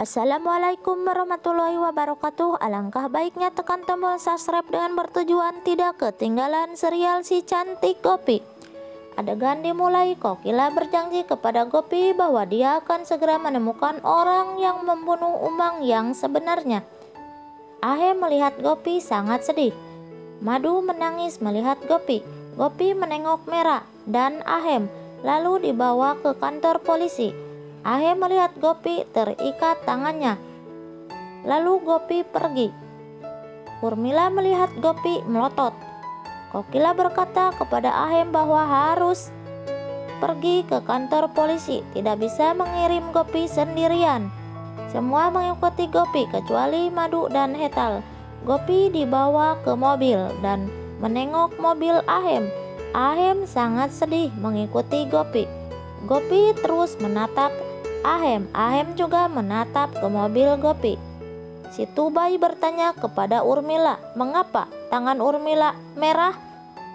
Assalamualaikum warahmatullahi wabarakatuh. Alangkah baiknya tekan tombol subscribe dengan bertujuan tidak ketinggalan serial si cantik Gopi. Adegan dimulai, Kokila berjanji kepada Gopi bahwa dia akan segera menemukan orang yang membunuh Umang yang sebenarnya. Ahem melihat Gopi sangat sedih. Madu menangis melihat Gopi. Gopi menengok Merah dan Ahem, lalu dibawa ke kantor polisi. Ahem melihat Gopi terikat tangannya. Lalu Gopi pergi. Urmila melihat Gopi melotot. Kokila berkata kepada Ahem bahwa harus pergi ke kantor polisi, tidak bisa mengirim Gopi sendirian. Semua mengikuti Gopi kecuali Madu dan Hetal. Gopi dibawa ke mobil dan menengok mobil Ahem. Ahem sangat sedih mengikuti Gopi. Gopi terus menatap Ahem. Ahem juga menatap ke mobil Gopi. Si Tubai bertanya kepada Urmila, mengapa tangan Urmila merah?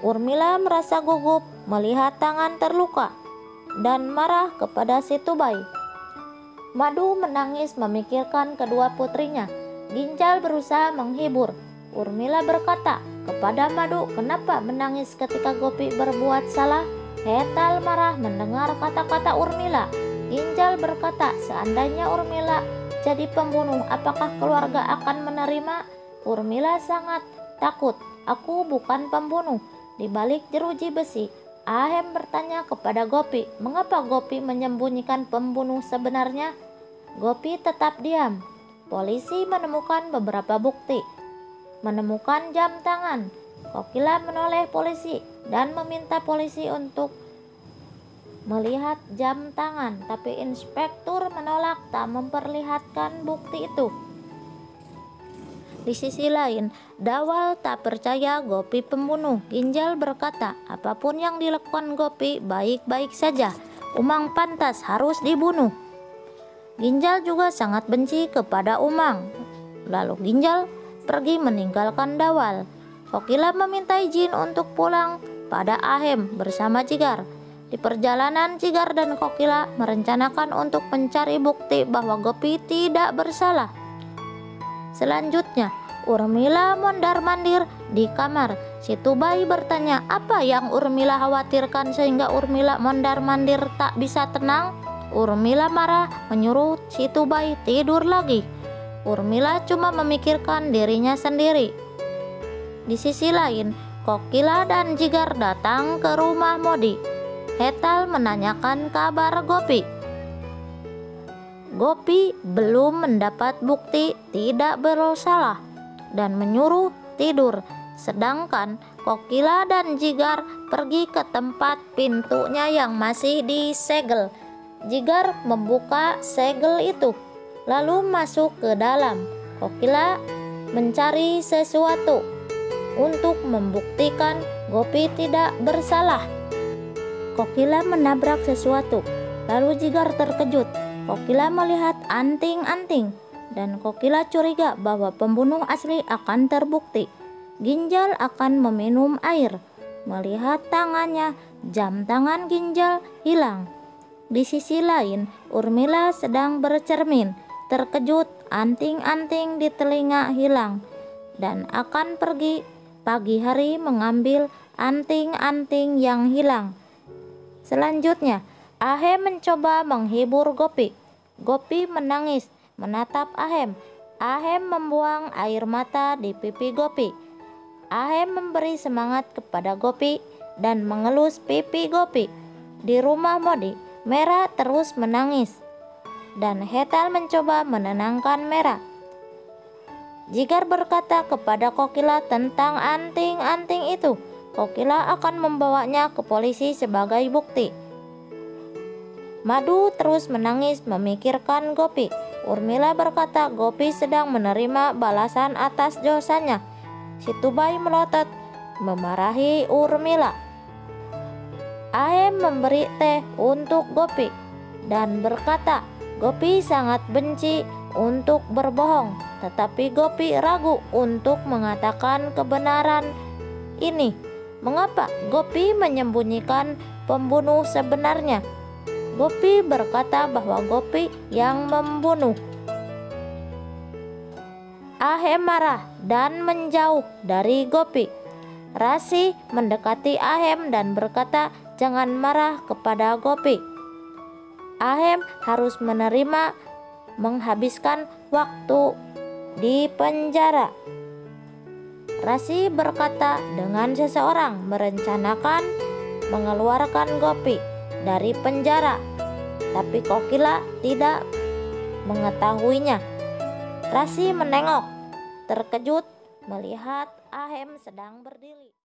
Urmila merasa gugup melihat tangan terluka dan marah kepada si Tubai. Madu menangis memikirkan kedua putrinya. Ginjal berusaha menghibur. Urmila berkata kepada Madu, kenapa menangis ketika Gopi berbuat salah? Hetal marah mendengar kata-kata Urmila. Ginjal berkata, seandainya Urmila jadi pembunuh, apakah keluarga akan menerima? Urmila sangat takut. Aku bukan pembunuh. Di balik jeruji besi, Ahem bertanya kepada Gopi, mengapa Gopi menyembunyikan pembunuh sebenarnya? Gopi tetap diam. Polisi menemukan beberapa bukti. Menemukan jam tangan. Kokila menoleh polisi dan meminta polisi untuk melihat jam tangan, tapi inspektur menolak tak memperlihatkan bukti itu. Di sisi lain, Dawal tak percaya Gopi pembunuh. Ginjal berkata, apapun yang dilakukan Gopi baik-baik saja. Umang pantas harus dibunuh. Ginjal juga sangat benci kepada Umang. Lalu Ginjal pergi meninggalkan Dawal. Kokila meminta izin untuk pulang pada Ahem bersama Jigar. Di perjalanan, Jigar dan Kokila merencanakan untuk mencari bukti bahwa Gopi tidak bersalah. Selanjutnya, Urmila mondar-mandir di kamar. Si Tubai bertanya, apa yang Urmila khawatirkan sehingga Urmila mondar-mandir tak bisa tenang? Urmila marah menyuruh si Tubai tidur lagi. Urmila cuma memikirkan dirinya sendiri. Di sisi lain, Kokila dan Jigar datang ke rumah Modi. Hetal menanyakan kabar Gopi. Gopi belum mendapat bukti tidak bersalah dan menyuruh tidur. Sedangkan Kokila dan Jigar pergi ke tempat pintunya yang masih disegel. Jigar membuka segel itu, lalu masuk ke dalam. Kokila mencari sesuatu untuk membuktikan Gopi tidak bersalah. Kokila menabrak sesuatu, lalu Jigar terkejut. Kokila melihat anting-anting, dan Kokila curiga bahwa pembunuh asli akan terbukti. Ginjal akan meminum air. Melihat tangannya, jam tangan Ginjal hilang. Di sisi lain, Urmila sedang bercermin. Terkejut, anting-anting di telinga hilang, dan akan pergi pagi hari mengambil anting-anting yang hilang. Selanjutnya, Ahem mencoba menghibur Gopi. Gopi menangis menatap Ahem. Ahem membuang air mata di pipi Gopi. Ahem memberi semangat kepada Gopi dan mengelus pipi Gopi. Di rumah Modi, Merah terus menangis dan Hetal mencoba menenangkan Merah. Jigar berkata kepada Kokila tentang anting-anting itu. Kokila akan membawanya ke polisi sebagai bukti. Madu terus menangis memikirkan Gopi. Urmila berkata Gopi sedang menerima balasan atas dosanya. Si Tubai melotot memarahi Urmila. Ahem memberi teh untuk Gopi dan berkata Gopi sangat benci untuk berbohong, tetapi Gopi ragu untuk mengatakan kebenaran ini. Mengapa Gopi menyembunyikan pembunuh sebenarnya? Gopi berkata bahwa Gopi yang membunuh. Ahem marah dan menjauh dari Gopi. Rasi mendekati Ahem dan berkata, "Jangan marah kepada Gopi." Ahem harus menerima menghabiskan waktu di penjara. Rasi berkata dengan seseorang merencanakan mengeluarkan Gopi dari penjara, tapi Kokila tidak mengetahuinya. Rasi menengok, terkejut melihat Ahem sedang berdiri.